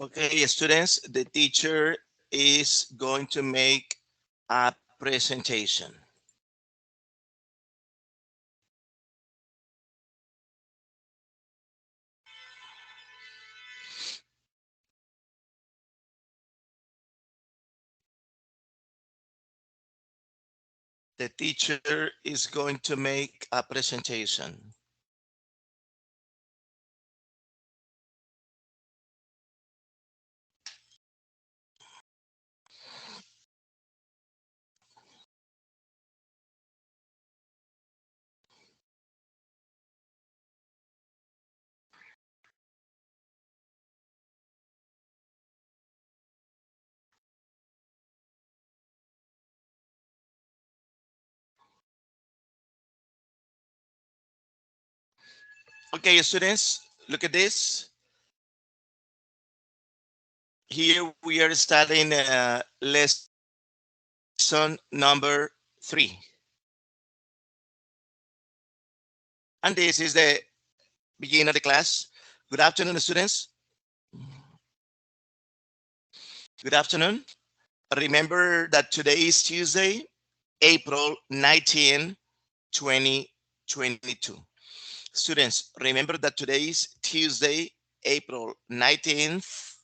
Okay, students, the teacher is going to make a presentation. The teacher is going to make a presentation. Okay, students, look at this. Here we are starting lesson number 3. And this is the beginning of the class. Good afternoon, students. Good afternoon. Remember that today is Tuesday, April 19, 2022. Students, remember that today is Tuesday, April 19th,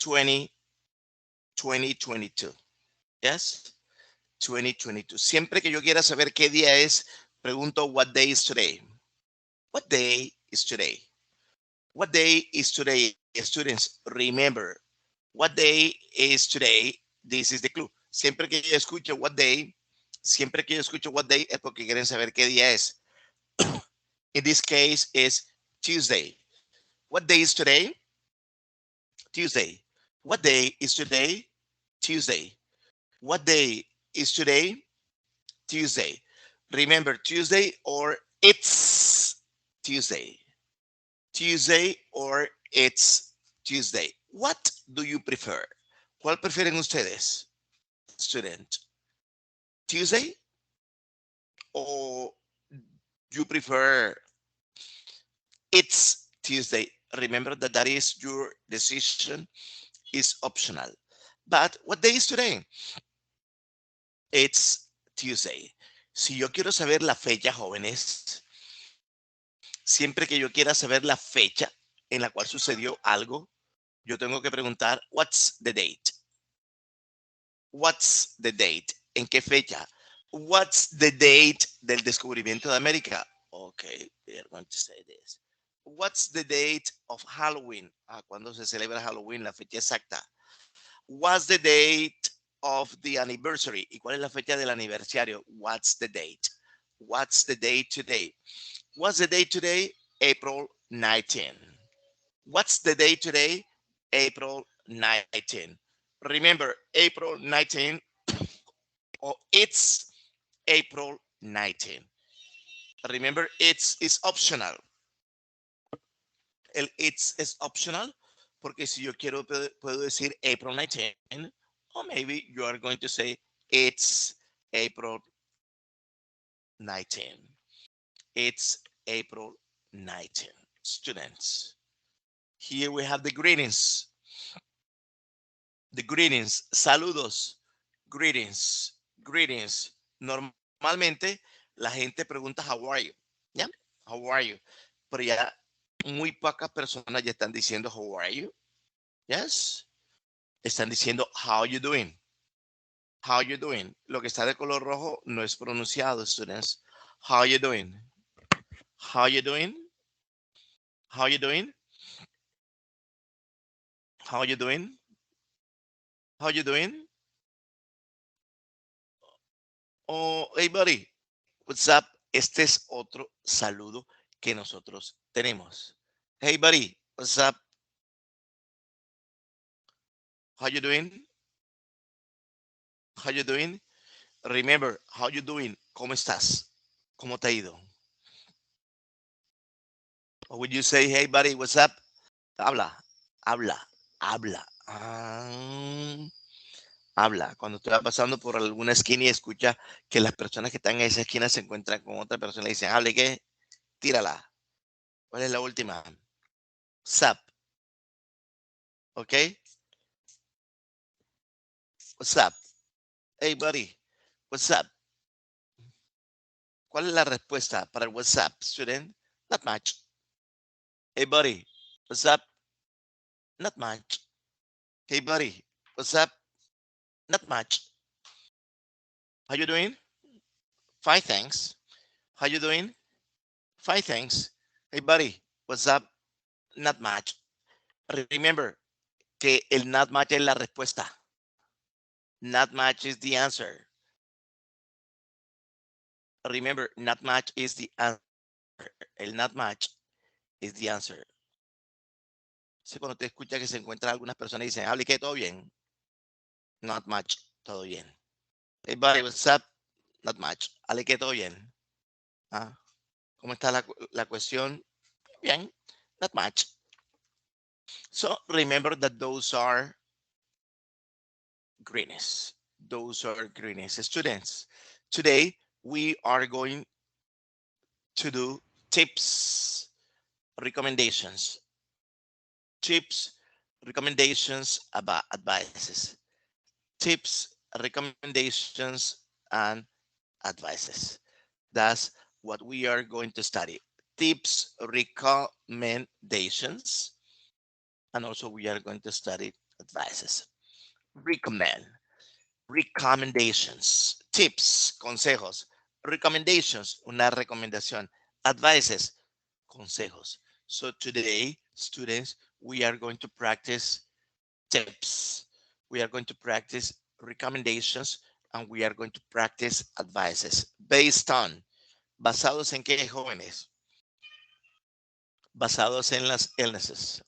2022. Yes, 2022. Siempre que yo quiera saber qué día es, pregunto, what day is today? What day is today? What day is today? Students, remember, what day is today? This is the clue. Siempre que yo escucho what day, es porque quieren saber qué día es. In this case, is Tuesday. What day is today? Tuesday. What day is today? Tuesday. What day is today? Tuesday. Remember, Tuesday or it's Tuesday. Tuesday or it's Tuesday. What do you prefer? ¿Cuál prefieren ustedes, student? Tuesday or you prefer it's Tuesday? Remember that is your decision, is optional. But what day is today? It's Tuesday. Si yo quiero saber la fecha, jóvenes, siempre que yo quiera saber la fecha en la cual sucedió algo, yo tengo que preguntar, what's the date? What's the date? ¿En qué fecha? What's the date del descubrimiento de América? Okay, we are going to say this. What's the date of Halloween? ¿Cuándo se celebra Halloween? La fecha exacta. What's the date of the anniversary? ¿Y cuál es la fecha del aniversario? What's the date? What's the date today? What's the date today? April 19. What's the date today? April 19. Remember, April 19 or it's April 19. Remember, it's is optional. El it's is optional porque si yo quiero puedo decir April 19 or maybe you are going to say it's April 19. It's April 19. Students, here we have the greetings. The greetings, saludos, greetings, greetings. Normalmente la gente pregunta how are you, ¿ya? How are you? Pero ya muy pocas personas ya están diciendo how are you, yes. Están diciendo how you doing, how you doing. Lo que está de color rojo no es pronunciado, students. How you doing, how you doing, how you doing, how you doing, how you doing. Oh, hey buddy, what's up? Este es otro saludo que nosotros tenemos. Hey buddy, what's up? How you doing? How you doing? Remember, how you doing? ¿Cómo estás? ¿Cómo te ha ido? Or would you say, hey buddy, what's up? Habla, habla, habla. Habla. Cuando usted va pasando por alguna esquina y escucha que las personas que están en esa esquina se encuentran con otra persona y dicen, hable, ¿qué? Tírala. ¿Cuál es la última? What's up? Okay. What's up? Hey, buddy. What's up? ¿Cuál es la respuesta para el WhatsApp, student? Not much. Hey, buddy. What's up? Not much. Hey, buddy. What's up? Not much. How you doing? Fine, thanks. How you doing? Fine, thanks. Hey, buddy. What's up? Not much. Remember que el not much es la respuesta. Not much is the answer. Remember, not much is the answer. El not much is the answer. Sí, cuando te escucha que se encuentran algunas personas y dicen, hable que todo bien. Not much, todo bien. Hey, buddy, what's up? Not much. Hable que todo bien. Ah, ¿cómo está la cuestión? Bien, not much. So remember that those are greenies. Those are greenies. Students, today we are going to do tips, recommendations, tips, recommendations about advices, tips, recommendations, and advices. That's what we are going to study. Tips, recommendations, and also we are going to study advices. Recommend, recommendations, tips, consejos, recommendations, una recomendación, advices, consejos. So today, students, we are going to practice tips. We are going to practice recommendations and we are going to practice advices based on, basados en qué, jóvenes, basados en las illnesses.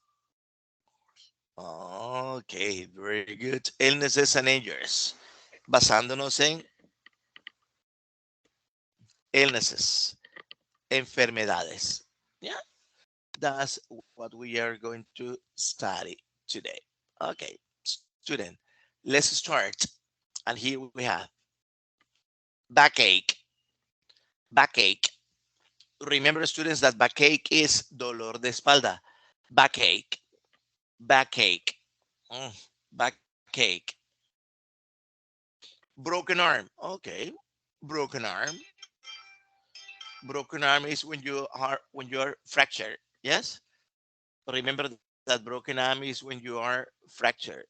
Okay, very good. Illnesses and injuries. Basándonos en illnesses, enfermedades. Yeah, that's what we are going to study today. Okay, student, let's start. And here we have backache. Backache. Remember, students, that backache is dolor de espalda. Backache. Backache. Mm, backache. Broken arm. Okay. Broken arm. Broken arm is when you are fractured. Yes. Remember that broken arm is when you are fractured.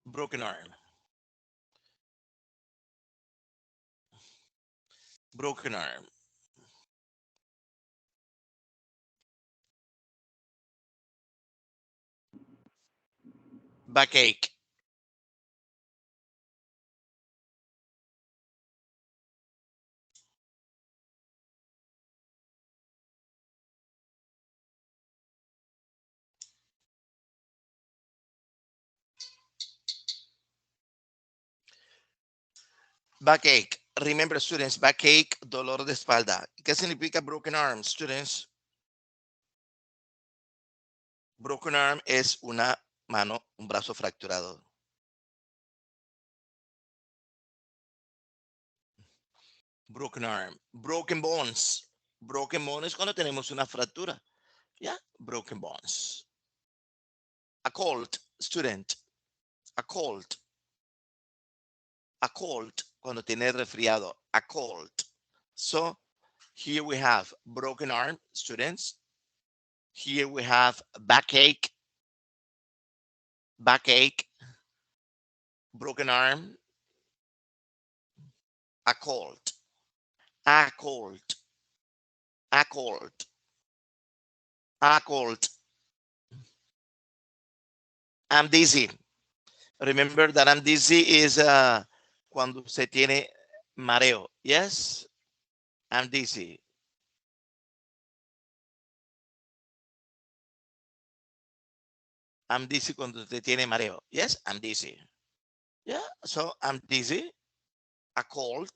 Broken arm. Broken arm. Backache. Backache. Remember, students, backache, dolor de espalda. ¿Qué significa broken arm, students? Broken arm es una mano, un brazo fracturado. Broken arm. Broken bones. Broken bones es cuando tenemos una fractura. ¿Ya? Broken bones. A cold, student. A cold. A cold, cuando tiene resfriado. A cold. So, here we have broken arm, students. Here we have backache, backache, broken arm, a cold, a cold, a cold, a cold. I'm dizzy. Remember that I'm dizzy is cuando se tiene mareo. Yes, I'm dizzy. I'm dizzy cuando se tiene mareo. Yes, I'm dizzy. Yeah, so I'm dizzy, a cold,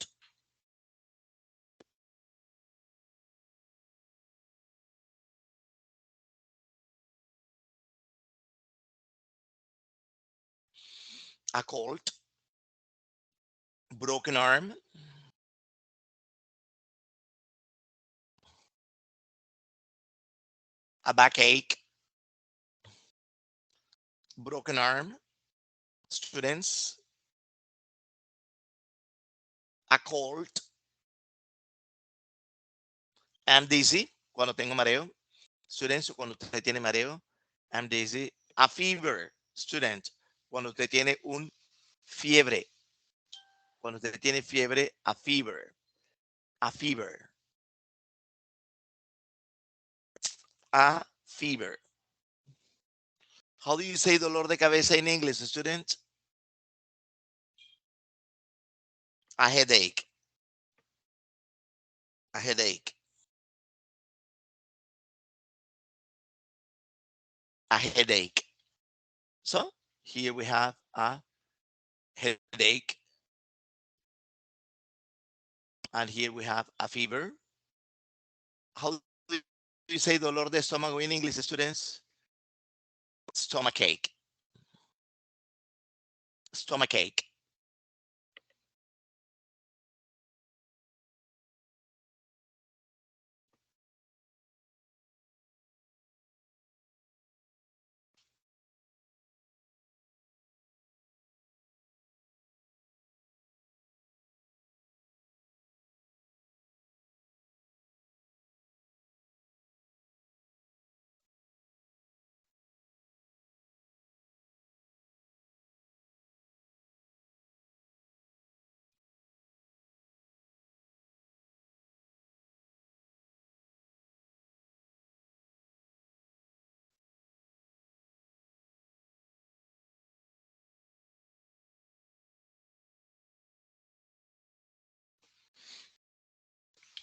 a cold, broken arm, a backache, broken arm, students, a cold, I'm dizzy, cuando tengo mareo, students, cuando usted tiene mareo, I'm dizzy, a fever, student, cuando usted tiene un fiebre, cuando usted tiene fiebre, a fever, a fever. How do you say dolor de cabeza in English, student? A headache, a headache, a headache. So here we have a headache, and here we have a fever. How do you say dolor de estómago in English, students? Stomachache, stomachache.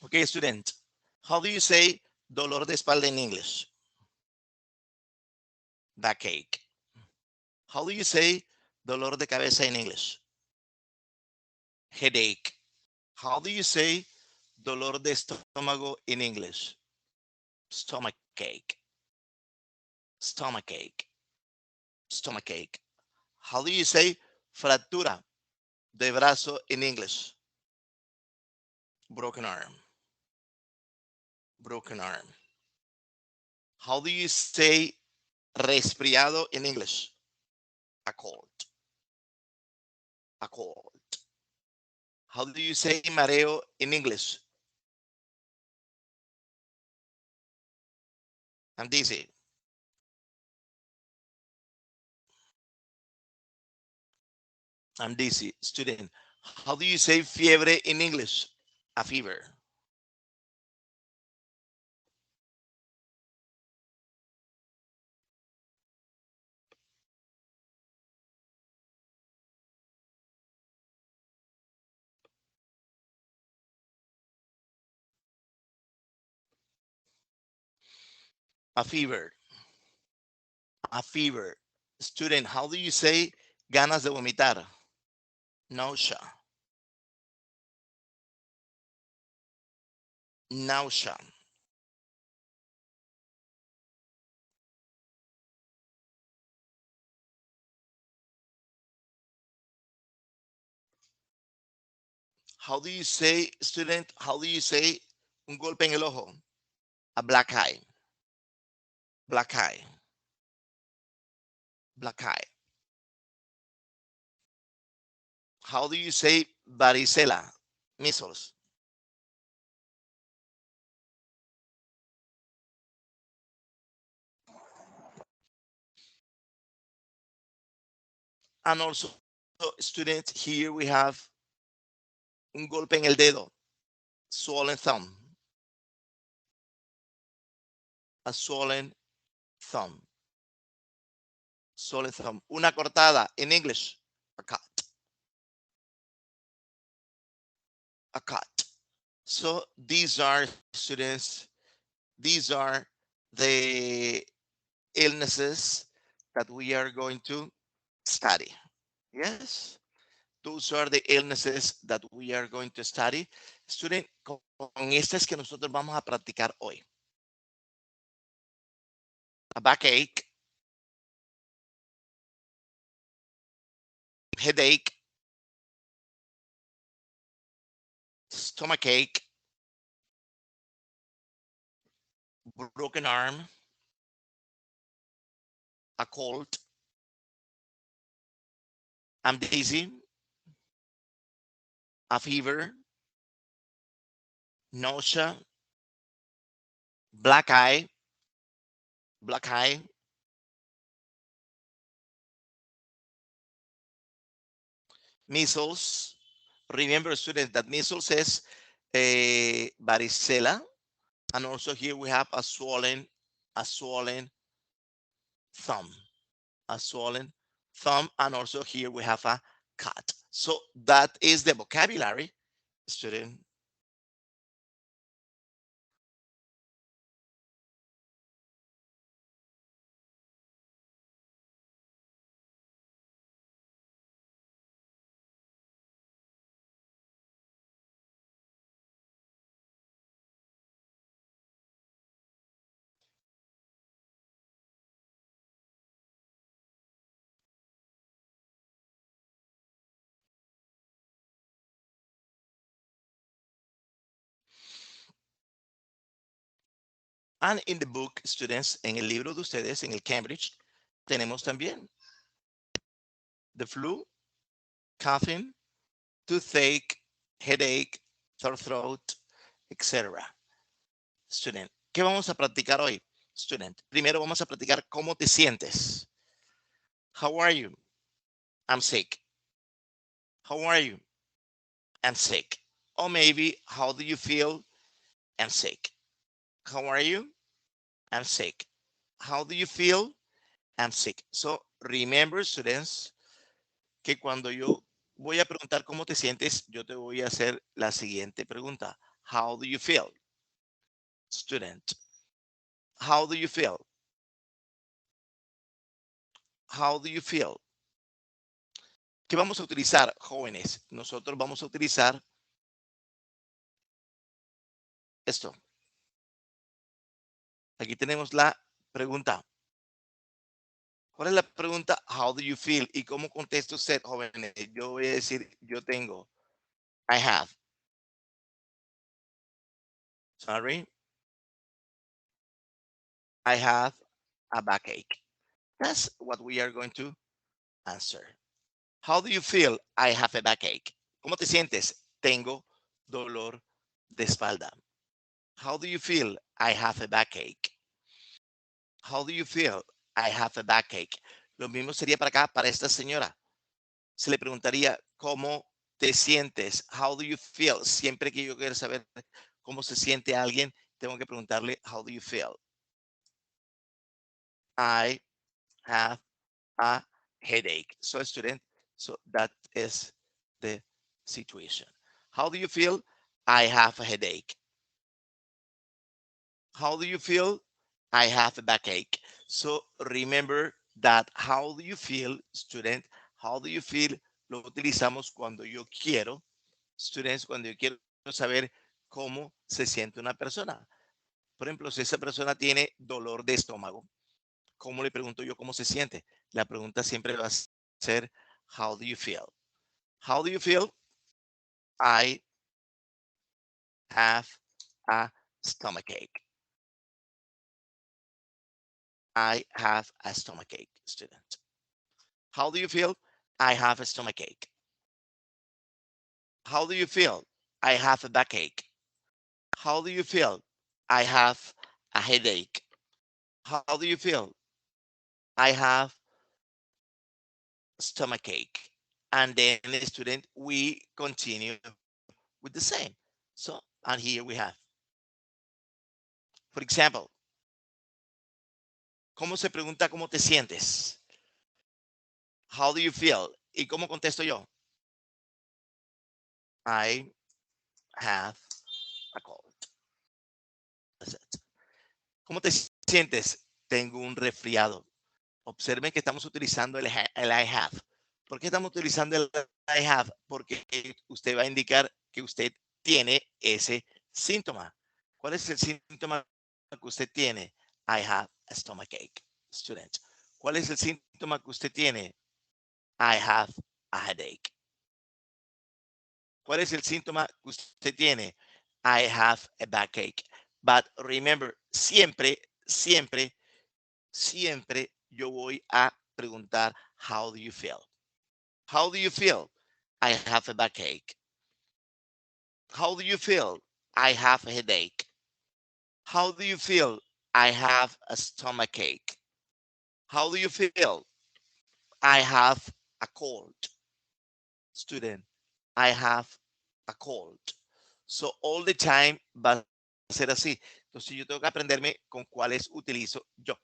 Okay, student. How do you say dolor de espalda in English? Backache. How do you say dolor de cabeza in English? Headache. How do you say dolor de estómago in English? Stomachache. Stomachache. Stomachache. How do you say fractura de brazo in English? Broken arm. Broken arm. How do you say resfriado in English? A cold. A cold. How do you say mareo in English? I'm dizzy. I'm dizzy. Student, how do you say fiebre in English? A fever. A fever. A fever. Student, how do you say ganas de vomitar? Nausea. Nausea. How do you say, student, how do you say un golpe en el ojo? A black eye. Black eye. Black eye. How do you say varicela? Measles. And also, students, here we have un golpe en el dedo. Swollen thumb. A swollen thumb. Swollen thumb. Una cortada in English. A cut. A cut. So these are, students, these are the illnesses that we are going to study. Yes, those are the illnesses that we are going to study. Student, con estas que nosotros vamos a practicar hoy. A backache, headache, stomachache, broken arm, a cold, I'm dizzy, a fever, nausea, black eye, black eye, measles. Remember, students, that measles is varicella, and also here we have a swollen thumb, a swollen thumb, and also here we have a cut. So that is the vocabulary, student. And in the book, students, en el libro de ustedes, en el Cambridge, tenemos también the flu, coughing, toothache, headache, sore throat, etc. Student, ¿qué vamos a practicar hoy? Student, primero vamos a practicar cómo te sientes. How are you? I'm sick. How are you? I'm sick. Or maybe, how do you feel? I'm sick. How are you? I'm sick. How do you feel? I'm sick. So remember, students, que cuando yo voy a preguntar cómo te sientes, yo te voy a hacer la siguiente pregunta. How do you feel? Student. How do you feel? How do you feel? ¿Qué vamos a utilizar, jóvenes? Nosotros vamos a utilizar esto. Aquí tenemos la pregunta. ¿Cuál es la pregunta? How do you feel? ¿Y cómo contesta usted, jóvenes? Yo voy a decir, yo tengo. I have. Sorry. I have a backache. That's what we are going to answer. How do you feel? I have a backache. ¿Cómo te sientes? Tengo dolor de espalda. How do you feel? I have a backache. How do you feel? I have a backache. Lo mismo sería para acá, para esta señora. Se le preguntaría, ¿cómo te sientes? How do you feel? Siempre que yo quiero saber cómo se siente alguien, tengo que preguntarle, how do you feel? I have a headache. So, student, so that is the situation. How do you feel? I have a headache. How do you feel? I have a backache. So remember that how do you feel, student? How do you feel? Lo utilizamos cuando yo quiero, students, cuando yo quiero saber cómo se siente una persona. Por ejemplo, si esa persona tiene dolor de estómago, ¿cómo le pregunto yo cómo se siente? La pregunta siempre va a ser, how do you feel? How do you feel? I have a stomachache. I have a stomachache, student. How do you feel? I have a stomachache. How do you feel? I have a backache. How do you feel? I have a headache. How do you feel? I have stomachache. And then, student, we continue with the same. So, and here we have, for example, ¿cómo se pregunta cómo te sientes? How do you feel? ¿Y cómo contesto yo? I have a cold. That's it. ¿Cómo te sientes? Tengo un resfriado. Observen que estamos utilizando el I have. ¿Por qué estamos utilizando el I have? Porque usted va a indicar que usted tiene ese síntoma. ¿Cuál es el síntoma que usted tiene? I have a stomachache, student. ¿Cuál es el síntoma que usted tiene? I have a headache. ¿Cuál es el síntoma que usted tiene? I have a backache. But remember, siempre, siempre, siempre yo voy a preguntar, how do you feel? How do you feel? I have a backache. How do you feel? I have a headache. How do you feel? I have a stomach ache. How do you feel? I have a cold. Student, I have a cold. So all the time va a ser así. Entonces yo tengo que aprenderme con cuáles utilizo yo.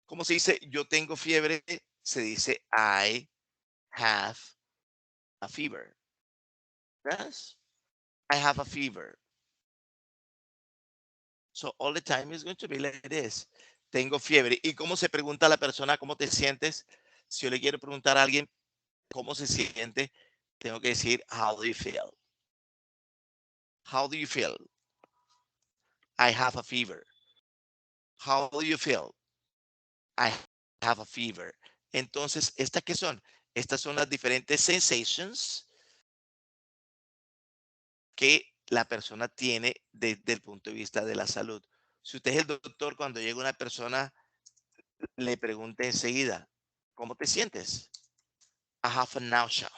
¿Cómo se dice? Yo tengo fiebre. Se dice I have a fever. Yes, I have a fever. So all the time is going to be like this. Tengo fiebre. ¿Y cómo se pregunta a la persona cómo te sientes? Si yo le quiero preguntar a alguien cómo se siente, tengo que decir, how do you feel? How do you feel? I have a fever. How do you feel? I have a fever. Entonces, ¿estas qué son? Estas son las diferentes sensations que la persona tiene desde el punto de vista de la salud. Si usted es el doctor, cuando llega una persona, le pregunta enseguida, ¿cómo te sientes? I have a nausea.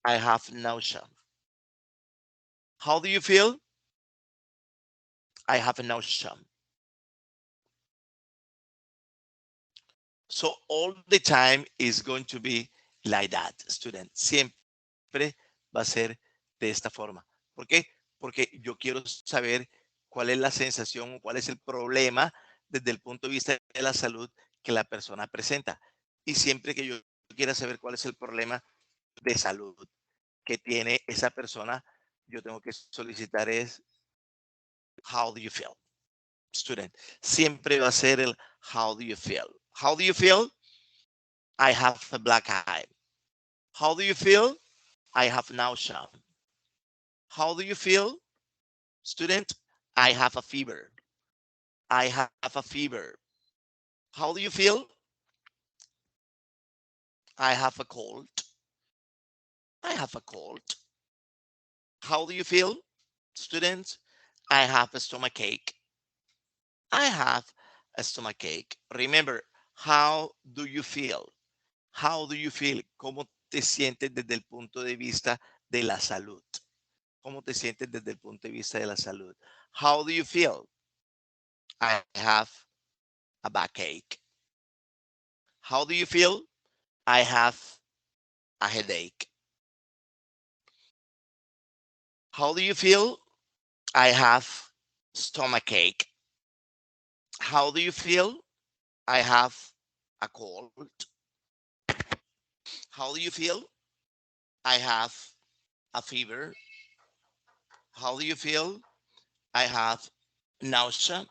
I have nausea. How do you feel? I have a nausea. So all the time is going to be like that, student. Siempre va a ser de esta forma. ¿Por qué? Porque yo quiero saber cuál es la sensación o cuál es el problema desde el punto de vista de la salud que la persona presenta. Y siempre que yo quiera saber cuál es el problema de salud que tiene esa persona, yo tengo que solicitar es, how do you feel? Student. Siempre va a ser el, how do you feel? How do you feel? I have a black eye. How do you feel? I have nausea. How do you feel? Student, I have a fever. I have a fever. How do you feel? I have a cold. I have a cold. How do you feel? Student, I have a stomach ache. I have a stomach ache. Remember, how do you feel? How do you feel? ¿Cómo te sientes desde el punto de vista de la salud? ¿Cómo te sientes desde el punto de vista de la salud? How do you feel? I have a backache. How do you feel? I have a headache. How do you feel? I have stomach ache. How do you feel? I have a cold. How do you feel? I have a fever. How do you feel? I have nausea.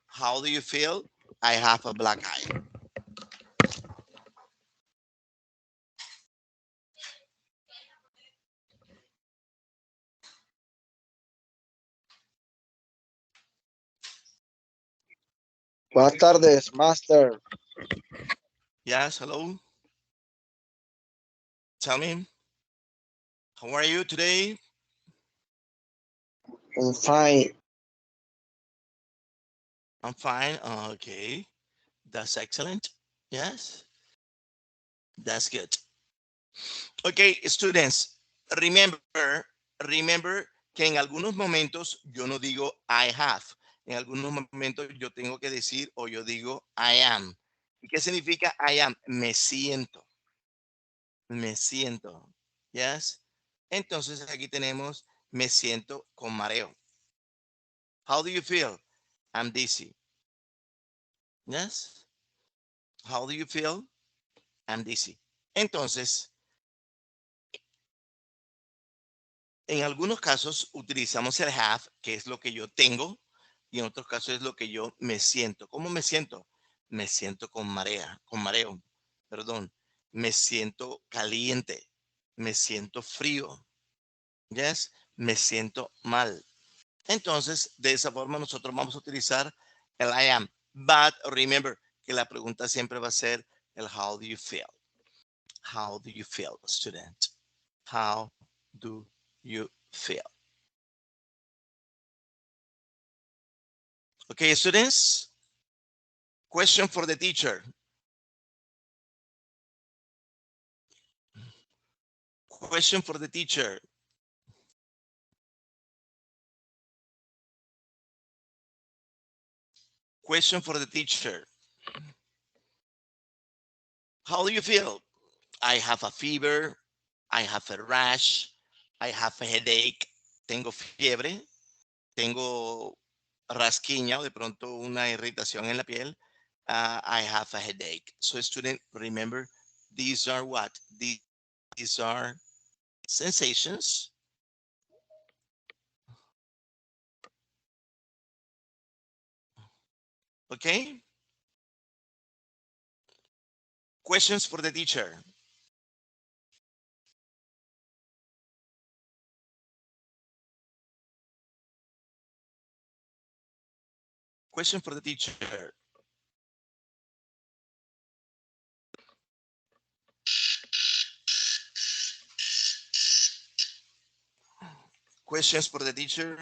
How do you feel? I have a black eye. Buenas tardes, Master. Yes, hello. Tell me, how are you today? I'm fine. I'm fine. Okay, that's excellent. Yes, that's good. Okay, students, remember que en algunos momentos yo no digo I have. En algunos momentos yo tengo que decir o yo digo I am. ¿Y qué significa I am? Me siento, me siento. Yes. Entonces aquí tenemos me siento con mareo. How do you feel? I'm dizzy. Yes. How do you feel? I'm dizzy. Entonces, en algunos casos utilizamos el have, que es lo que yo tengo, y en otros casos es lo que yo me siento. ¿Cómo me siento? Me siento con mareo, perdón. Me siento caliente, me siento frío, yes, me siento mal. Entonces, de esa forma nosotros vamos a utilizar el I am. But remember que la pregunta siempre va a ser el how do you feel? How do you feel, student? How do you feel? Okay, students, Question for the teacher. Question for the teacher. Question for the teacher. How do you feel? I have a fever. I have a rash. I have a headache. Tengo fiebre. Tengo rasquiña o de pronto una irritación en la piel. I have a headache. So student, remember, these are what? These are sensations. Okay? Questions for the teacher. Question for the teacher. Questions for the teacher.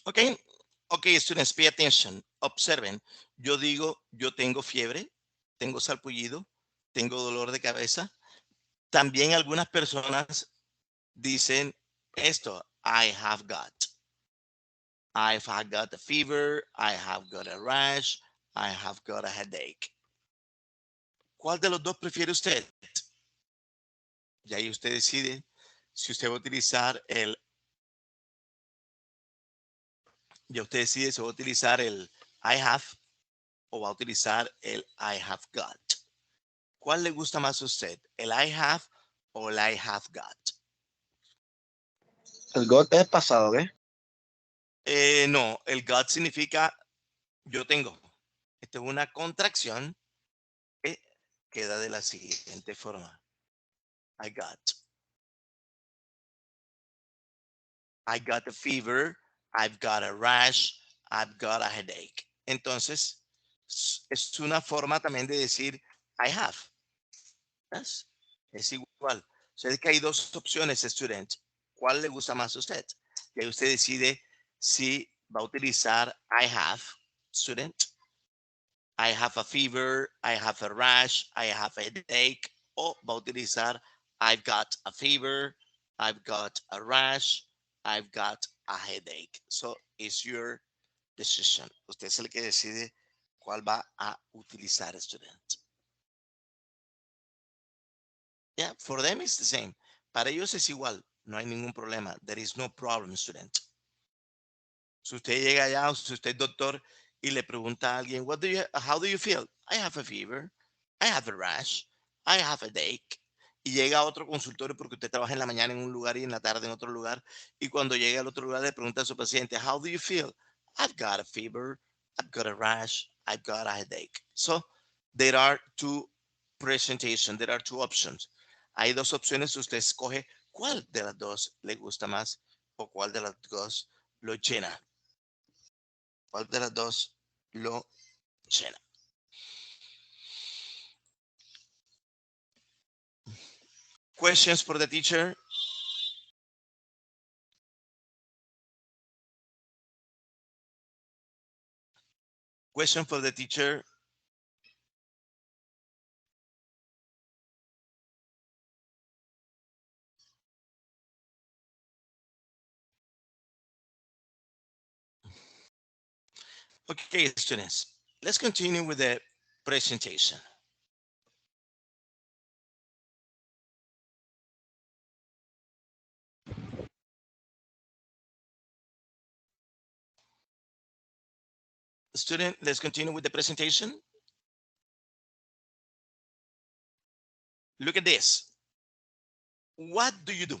Okay. Okay, students, pay attention. Observen. Yo digo, yo tengo fiebre, tengo salpullido, tengo dolor de cabeza. También algunas personas dicen esto, I have got. I've got a fever, I have got a rash, I have got a headache. ¿Cuál de los dos prefiere usted? Y ahí usted decide si usted va a utilizar ya usted decide si va a utilizar el I have o va a utilizar el I have got. ¿Cuál le gusta más a usted? ¿El I have o el I have got? El got es pasado, ¿qué? No, el got significa yo tengo. Esta es una contracción que queda de la siguiente forma. I got. I got a fever. I've got a rash. I've got a headache. Entonces, es una forma también de decir I have. ¿Ves? Es igual. O sea, es que hay dos opciones, student. ¿Cuál le gusta más a usted? Y ahí usted decide si va a utilizar I have, student. I have a fever, I have a rash, I have a headache. O va a utilizar I've got a fever, I've got a rash, I've got a headache. So it's your decision. Usted es el que decide cuál va a utilizar, student. Yeah, for them it's the same. Para ellos es igual. No hay ningún problema. There is no problem, student. Si usted llega allá o si usted es doctor y le pregunta a alguien, how do you feel? I have a fever. I have a rash. I have a headache. Y llega a otro consultorio porque usted trabaja en la mañana en un lugar y en la tarde en otro lugar. Y cuando llega al otro lugar le pregunta a su paciente, how do you feel? I've got a fever. I've got a rash. I've got a headache. So there are two presentations. There are two options. Hay dos opciones. Usted escoge cuál de las dos le gusta más o cuál de las dos lo llena. ¿Cuál de las dos lo llena? Questions for the teacher. Question for the teacher. Okay, students, let's continue with the presentation. Student, let's continue with the presentation. Look at this. What do you do?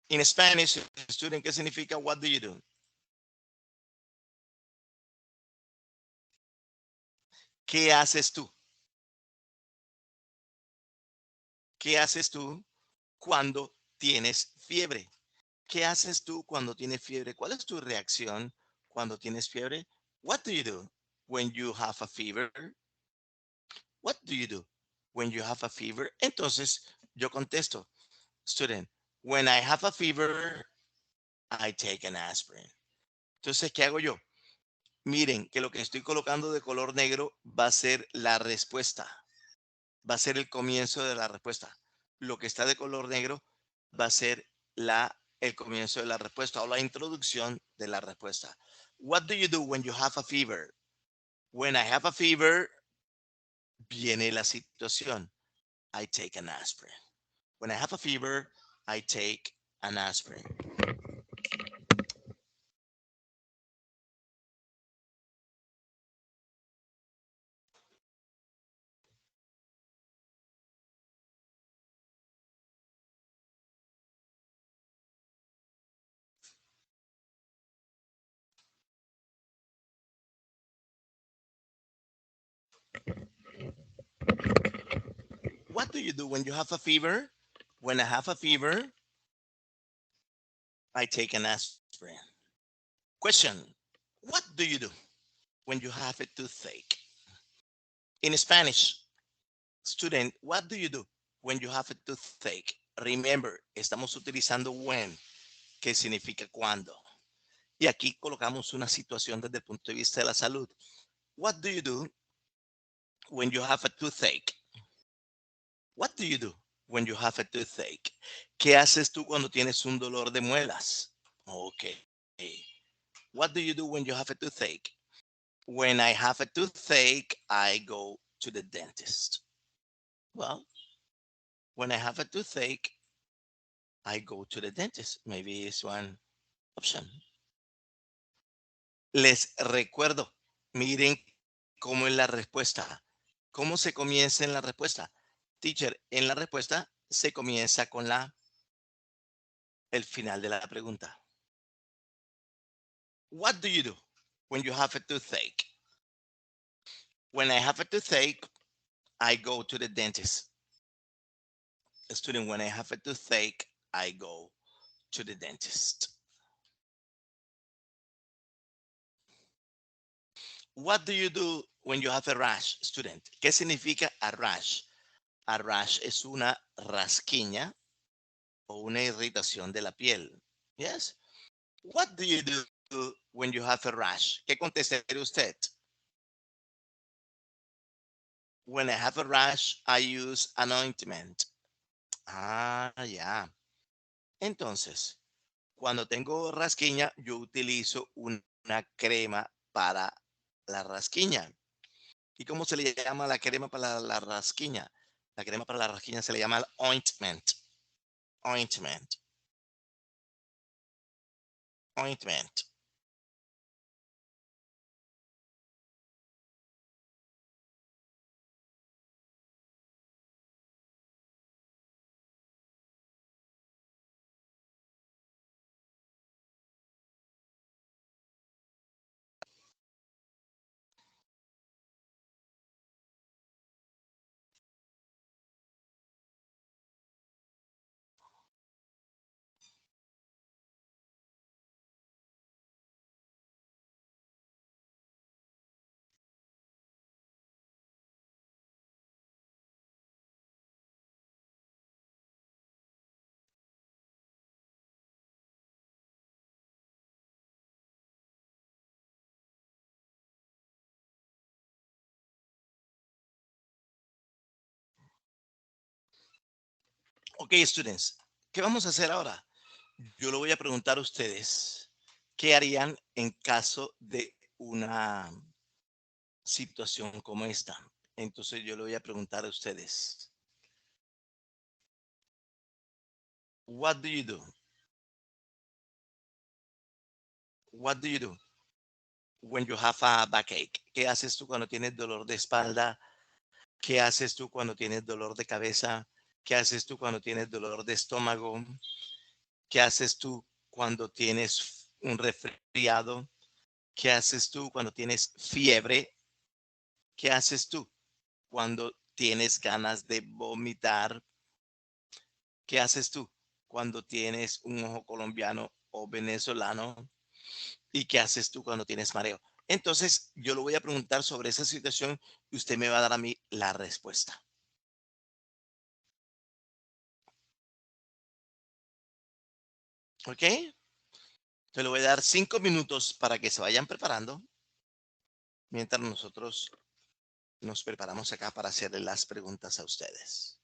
In Spanish, student, ¿qué significa what do you do? ¿Qué haces tú? ¿Qué haces tú cuando tienes fiebre? ¿Qué haces tú cuando tienes fiebre? ¿Cuál es tu reacción cuando tienes fiebre? What do you do when you have a fever? What do you do when you have a fever? Entonces, yo contesto, student, when I have a fever, I take an aspirin. Entonces, ¿qué hago yo? Miren que lo que estoy colocando de color negro va a ser la respuesta, va a ser el comienzo de la respuesta. Lo que está de color negro va a ser el comienzo de la respuesta o la introducción de la respuesta. What do you do when you have a fever? When I have a fever, viene la situación. I take an aspirin. When I have a fever, I take an aspirin. What do you do when you have a fever? When I have a fever, I take an aspirin. Question. What do you do when you have a toothache? In Spanish, student, what do you do when you have a toothache? Remember, estamos utilizando when, que significa cuando. Y aquí colocamos una situación desde el punto de vista de la salud. What do you do when you have a toothache? What do you do when you have a toothache? ¿Qué haces tú cuando tienes un dolor de muelas? Okay. What do you do when you have a toothache? When I have a toothache, I go to the dentist. Well, when I have a toothache, I go to the dentist. Maybe it's one option. Les recuerdo, miren cómo es la respuesta. ¿Cómo se comienza en la respuesta? Teacher, en la respuesta se comienza con el final de la pregunta. What do you do when you have a toothache? When I have a toothache, I go to the dentist. Student, when I have a toothache, I go to the dentist. What do you do when you have a rash, student? ¿Qué significa a rash? A rash es una rasquiña o una irritación de la piel. Yes. What do you do when you have a rash? ¿Qué contestaría usted? When I have a rash, I use an ointment. Ah, ya. Entonces, cuando tengo rasquiña, yo utilizo una crema para la rasquiña. ¿Y cómo se le llama la crema para la rasquiña? La crema para la rasquiña se le llama el ointment. Ointment. Ointment. Ok, students. ¿Qué vamos a hacer ahora? Yo le voy a preguntar a ustedes qué harían en caso de una situación como esta. Entonces yo le voy a preguntar a ustedes, what do you do? What do you do when you have a backache? ¿Qué haces tú cuando tienes dolor de espalda? ¿Qué haces tú cuando tienes dolor de cabeza? ¿Qué haces tú cuando tienes dolor de estómago? ¿Qué haces tú cuando tienes un resfriado? ¿Qué haces tú cuando tienes fiebre? ¿Qué haces tú cuando tienes ganas de vomitar? ¿Qué haces tú cuando tienes un ojo colombiano o venezolano? ¿Y qué haces tú cuando tienes mareo? Entonces, yo le voy a preguntar sobre esa situación y usted me va a dar a mí la respuesta. ¿Ok? Te le voy a dar 5 minutos para que se vayan preparando mientras nosotros nos preparamos acá para hacerle las preguntas a ustedes.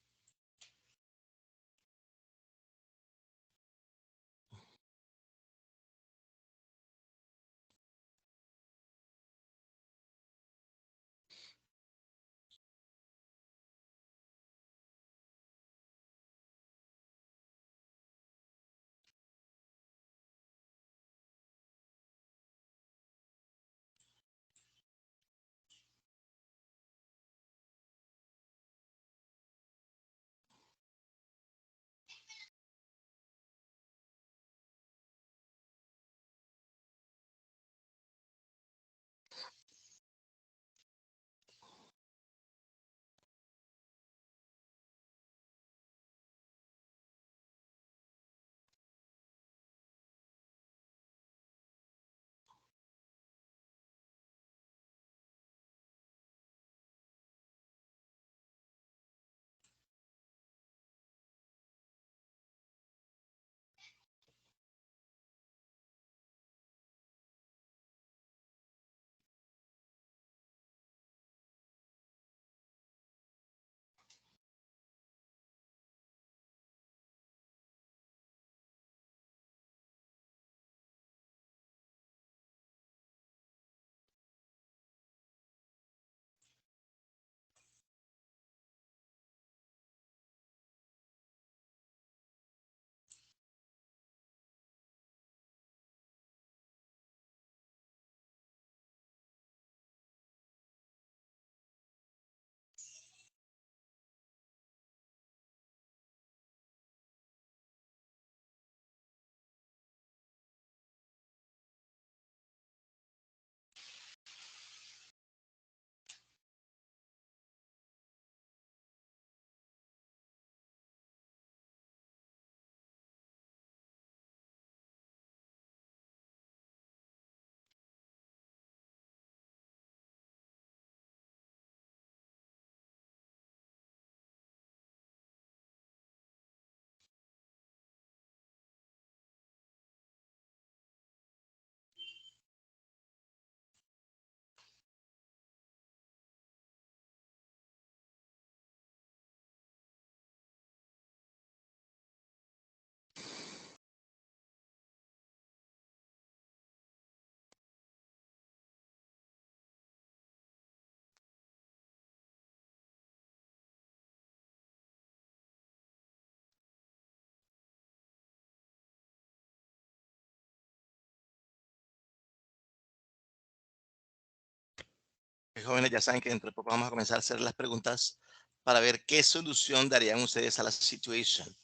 Jóvenes, ya saben que dentro de poco vamos a comenzar a hacer las preguntas para ver qué solución darían ustedes a la situación.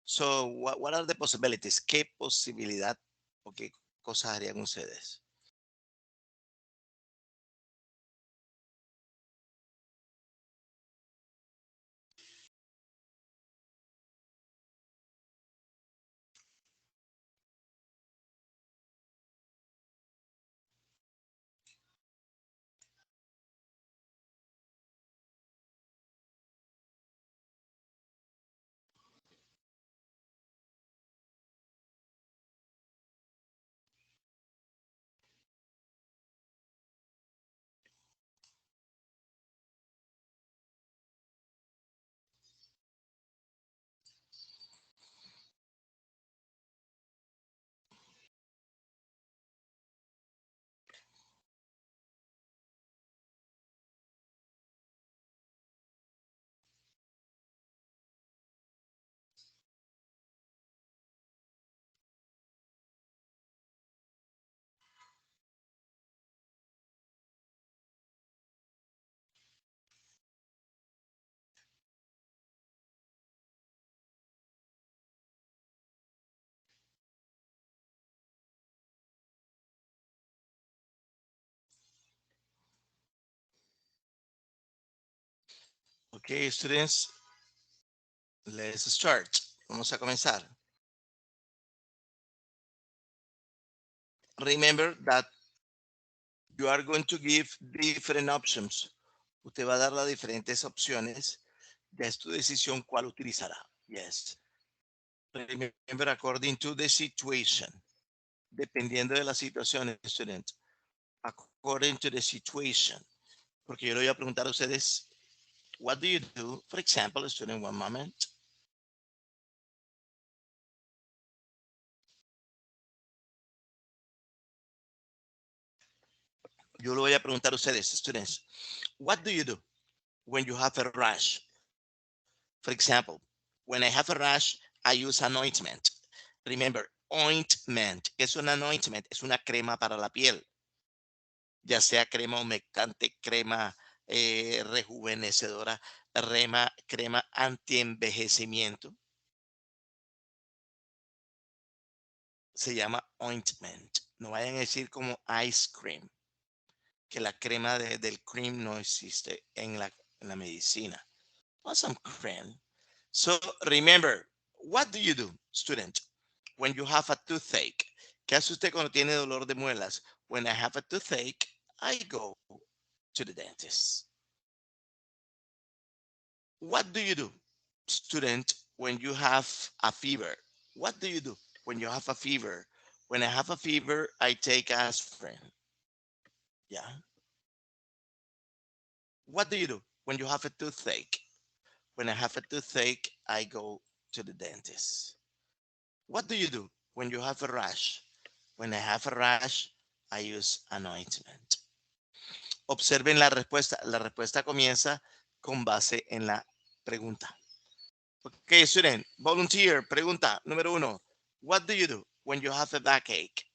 So, what are the possibilities? ¿Qué posibilidad o qué cosas harían ustedes? Okay, students, let's start. Vamos a comenzar. Remember that you are going to give different options. Usted va a dar las diferentes opciones. Ya es tu decisión cuál utilizará. Yes. Remember according to the situation. Dependiendo de la situación, student. According to the situation. Porque yo le voy a preguntar a ustedes, what do you do? For example, student, one moment. Yo le voy a preguntar a ustedes, students, what do you do when you have a rash? For example, when I have a rash, I use an ointment. Remember, ointment. ¿Qué es un ointment? Es una crema para la piel, ya sea crema humectante, crema rejuvenecedora, crema anti-envejecimiento. Se llama ointment. No vayan a decir como ice cream, que la crema del cream no existe en la medicina. Awesome cream. So remember, what do you do, student, when you have a toothache? ¿Qué hace usted cuando tiene dolor de muelas? When I have a toothache, I go to the dentist. What do you do, student, when you have a fever? What do you do when you have a fever? When I have a fever, I take aspirin. Yeah. What do you do when you have a toothache? When I have a toothache, I go to the dentist. What do you do when you have a rash? When I have a rash, I use an ointment. Observen la respuesta. La respuesta comienza con base en la pregunta. Okay, student, volunteer, pregunta número 1. What do you do when you have a backache?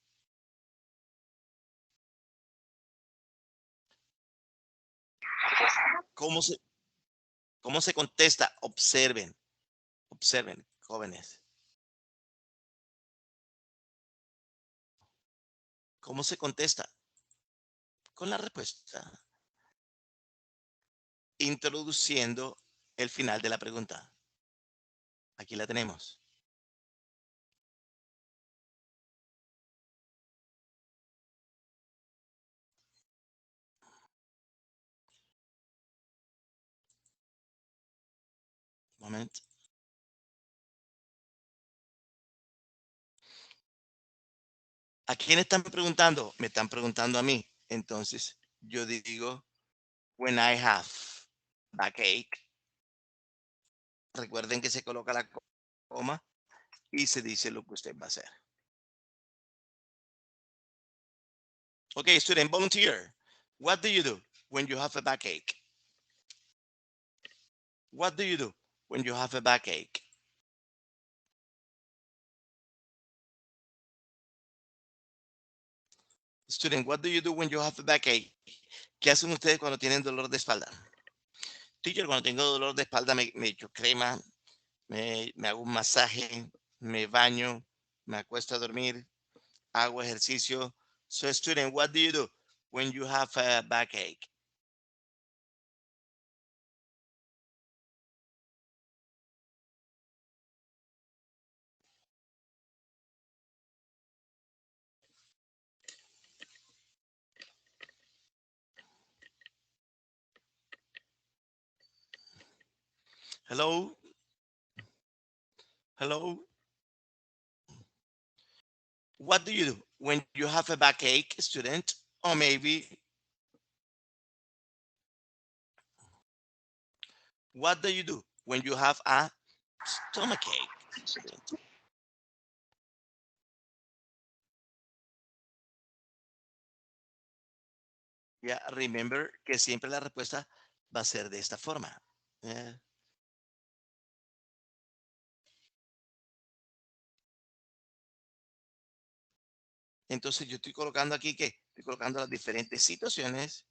¿Cómo se, cómo se contesta? Observen, observen, jóvenes. ¿Cómo se contesta? Con la respuesta, introduciendo el final de la pregunta. Aquí la tenemos. Un momento. ¿A quién están preguntando? Me están preguntando a mí. Entonces, yo digo, when I have backache. Recuerden que se coloca la coma y se dice lo que usted va a hacer. Okay, student, volunteer. What do you do when you have a backache? What do you do when you have a backache? Student, what do you do when you have a backache? ¿Qué hacen ustedes cuando tienen dolor de espalda? Teacher, cuando tengo dolor de espalda me echo crema, me hago un masaje, me baño, me acuesto a dormir, hago ejercicio. So, student, what do you do when you have a backache? Hello? Hello? What do you do when you have a backache, student? Or maybe, what do you do when you have a stomachache, student? Yeah, remember que siempre la respuesta va a ser de esta forma. Yeah. Entonces yo estoy colocando aquí que estoy colocando las diferentes situaciones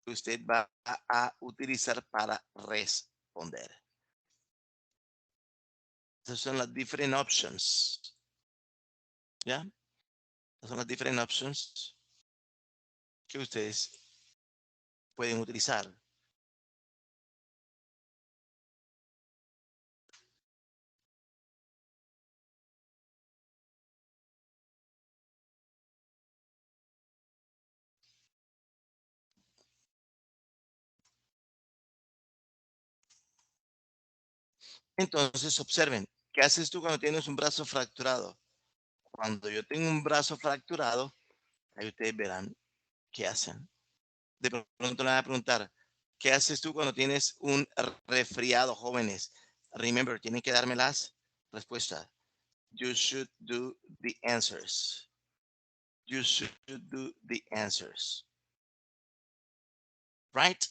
que usted va a utilizar para responder. Esas son las different options. ¿Ya? Esas son las different options que ustedes pueden utilizar. Entonces, observen, ¿qué haces tú cuando tienes un brazo fracturado? Cuando yo tengo un brazo fracturado, ahí ustedes verán qué hacen. De pronto le van a preguntar, ¿qué haces tú cuando tienes un resfriado, jóvenes? Remember, tienen que darme las respuestas. You should do the answers. You should do the answers. Right?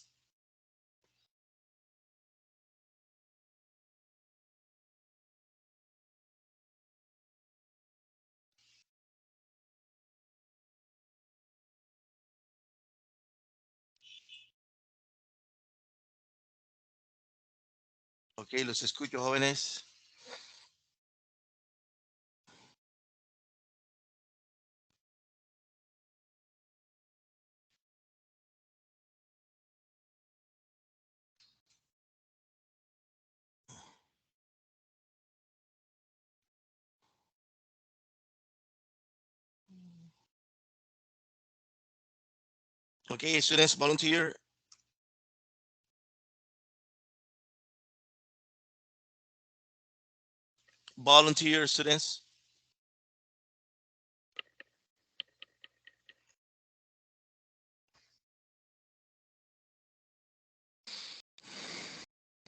Ok, los escucho, jóvenes. Okay, students, volunteer. Volunteer, students.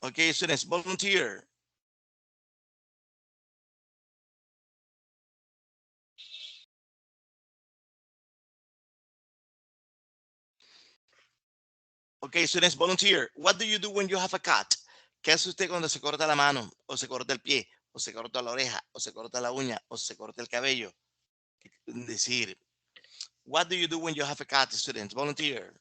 Okay, students, volunteer. Okay, students, volunteer. What do you do when you have a cut? ¿Qué hace usted cuando se corta la mano, o se corta el pie, o se corta la oreja, o se corta la uña, o se corta el cabello? Decir, what do you do when you have a cut, students? Volunteer.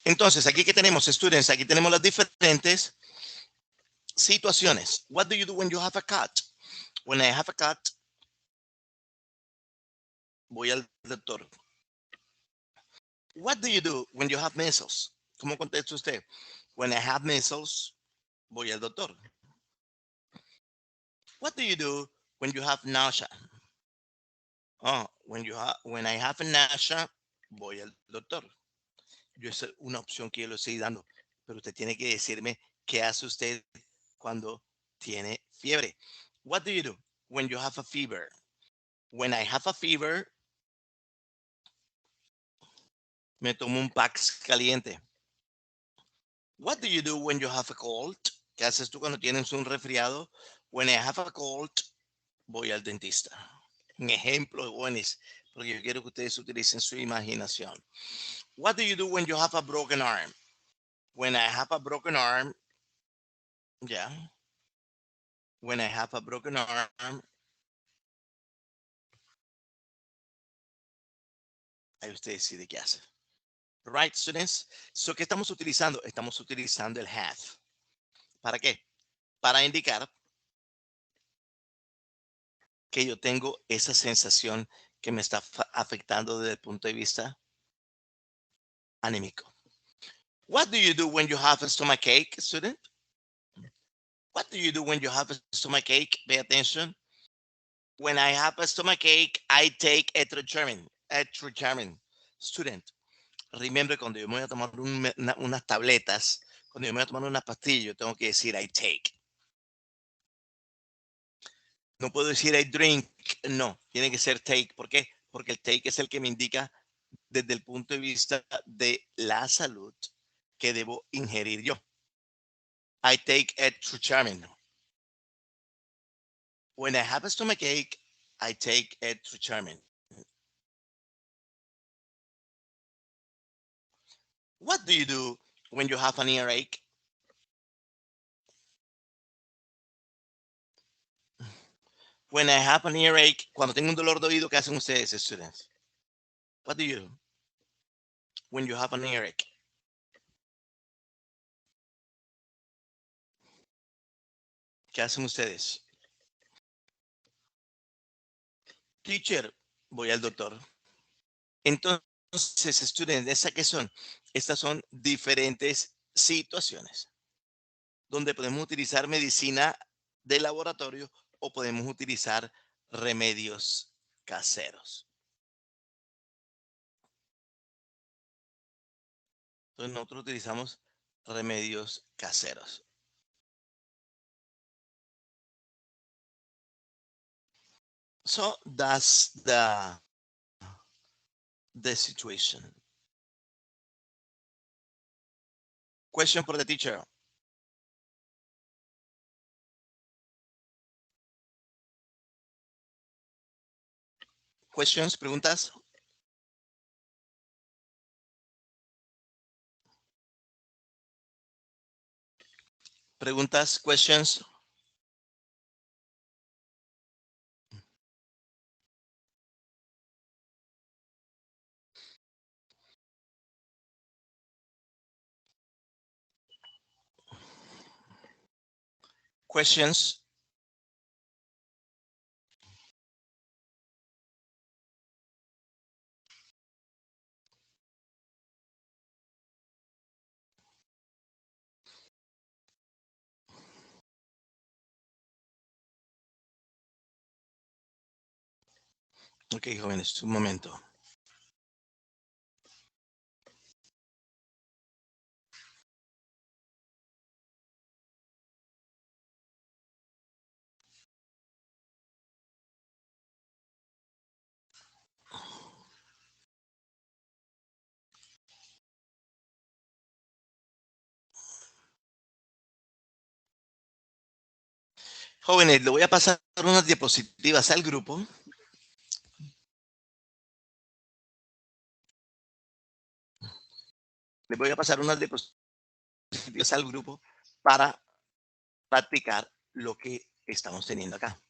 Entonces, aquí que tenemos, students, aquí tenemos las diferentes situaciones. What do you do when you have a cut? When I have a cut, voy al doctor. What do you do when you have measles? ¿Cómo contesta usted? When I have measles, voy al doctor. What do you do when you have nausea? Oh, when I have nausea, voy al doctor. Yo es una opción que yo le estoy dando, pero usted tiene que decirme qué hace usted cuando tiene fiebre. What do you do when you have a fever? When I have a fever, me tomo un Pax caliente. What do you do when you have a cold? ¿Qué haces tú cuando tienes un resfriado? When I have a cold, voy al dentista. Un ejemplo, jóvenes, porque yo quiero que ustedes utilicen su imaginación. What do you do when you have a broken arm? When I have a broken arm, yeah. When I have a broken arm, ahí usted decide qué hace. Right, students? So, ¿qué estamos utilizando? Estamos utilizando el have. ¿Para qué? Para indicar que yo tengo esa sensación que me está afectando desde el punto de vista anímico. What do you do when you have a stomach ache, student? What do you do when you have a stomach ache? Pay attention. When I have a stomach ache, I take etrogermin. Etrogermin. Student, remember cuando yo me voy a tomar unas tabletas, cuando yo me voy a tomar una pastilla, yo tengo que decir I take. No puedo decir I drink, no, tiene que ser take. ¿Por qué? Porque el take es el que me indica desde el punto de vista de la salud que debo ingerir yo. I take etrogermin. When I have a stomach ache, I take etrogermin. What do you do when you have an earache? When I have an earache, cuando tengo un dolor de oído, ¿qué hacen ustedes, students? What do you do when you have an earache? ¿Qué hacen ustedes? Teacher, voy al doctor. Entonces, students, ¿estas qué son? Estas son diferentes situaciones donde podemos utilizar medicina de laboratorio o podemos utilizar remedios caseros. Entonces, nosotros utilizamos remedios caseros. So that's the situation. Question for the teacher. Questions, preguntas. Preguntas, questions. Questions. Ok, jóvenes, un momento. Jóvenes, le voy a pasar unas diapositivas al grupo. Les voy a pasar unas diapositivas al grupo para practicar lo que estamos teniendo acá.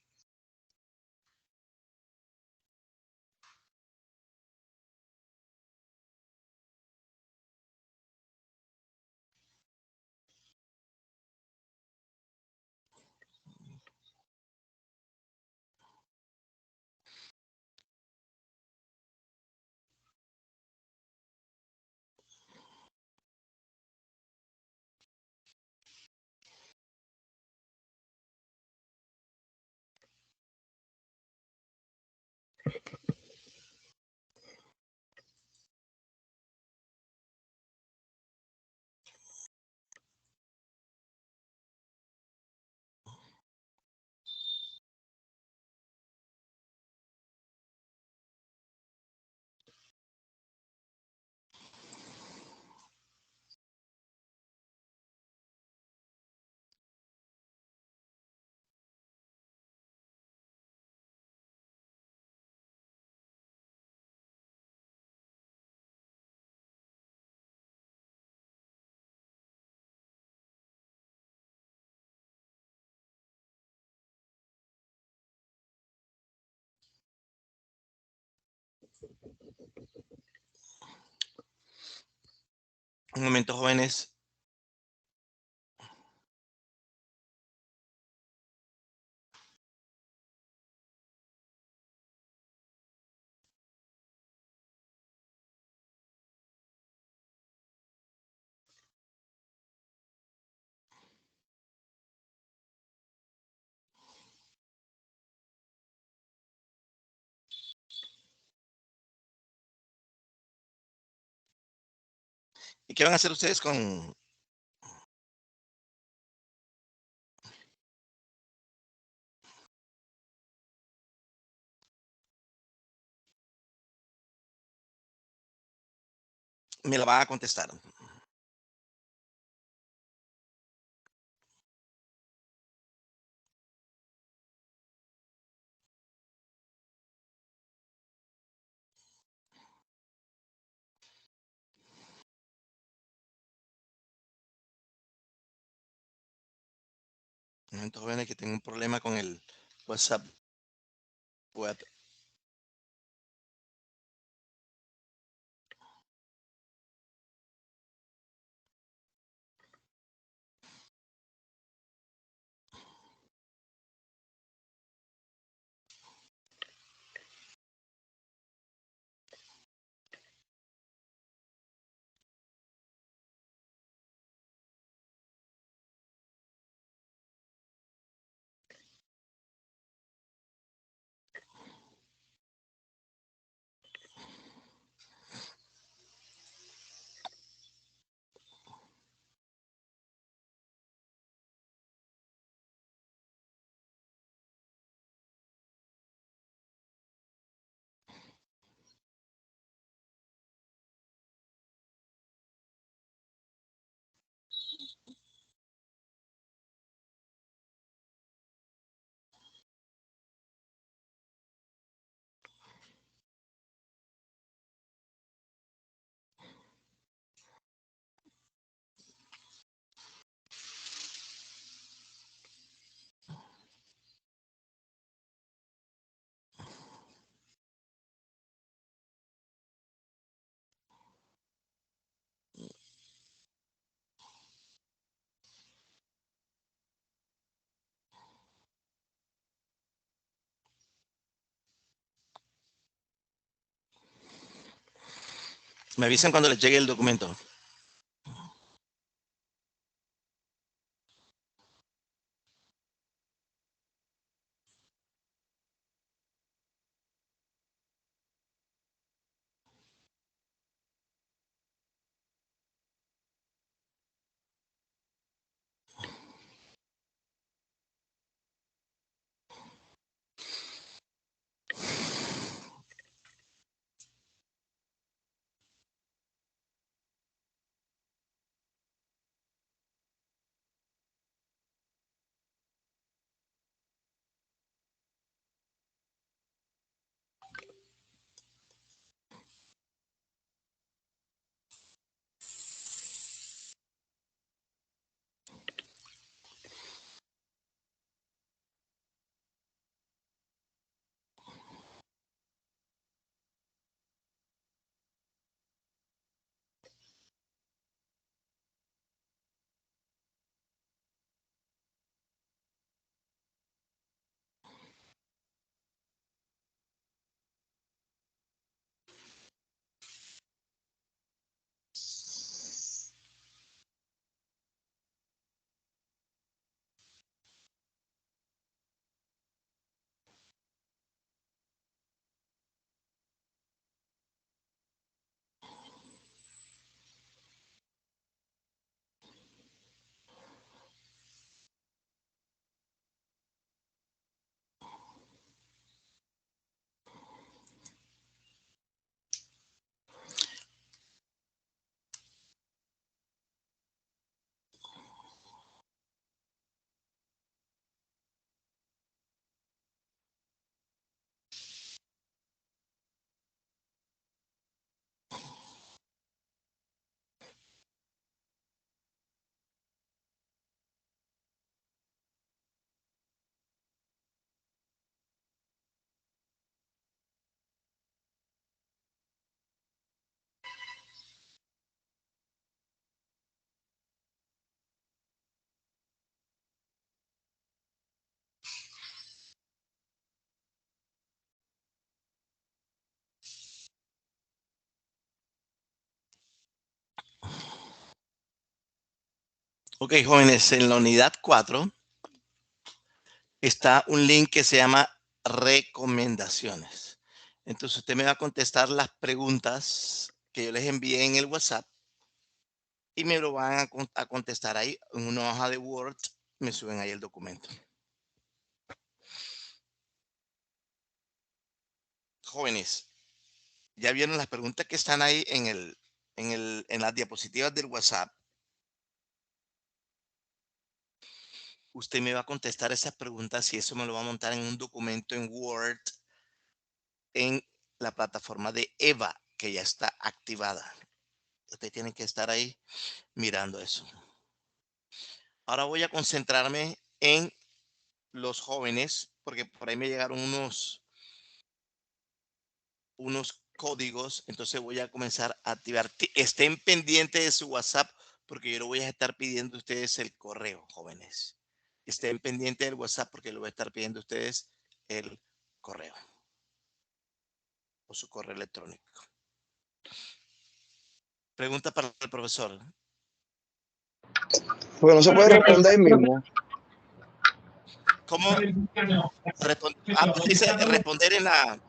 Un momento, jóvenes. ¿Y qué van a hacer ustedes con? Me la van a contestar. Un momento, jóvenes, que tengo un problema con el WhatsApp Voy Me avisan cuando les llegue el documento. Ok, jóvenes, en la unidad 4 está un link que se llama recomendaciones. Entonces usted me va a contestar las preguntas que yo les envié en el WhatsApp y me lo van a contestar ahí en una hoja de Word. Me suben ahí el documento. Jóvenes, ya vieron las preguntas que están ahí en las diapositivas del WhatsApp. Usted me va a contestar esas preguntas y eso me lo va a montar en un documento en Word en la plataforma de EVA, que ya está activada. Usted tiene que estar ahí mirando eso. Ahora voy a concentrarme en los jóvenes, porque por ahí me llegaron unos códigos, entonces voy a comenzar a activar. Estén pendientes de su WhatsApp porque yo le voy a estar pidiendo a ustedes el correo, jóvenes. Estén pendientes del WhatsApp porque le voy a estar pidiendo a ustedes el correo o su correo electrónico. Pregunta para el profesor. Porque no se puede responder ahí mismo. ¿Cómo? Usted dice responder en la...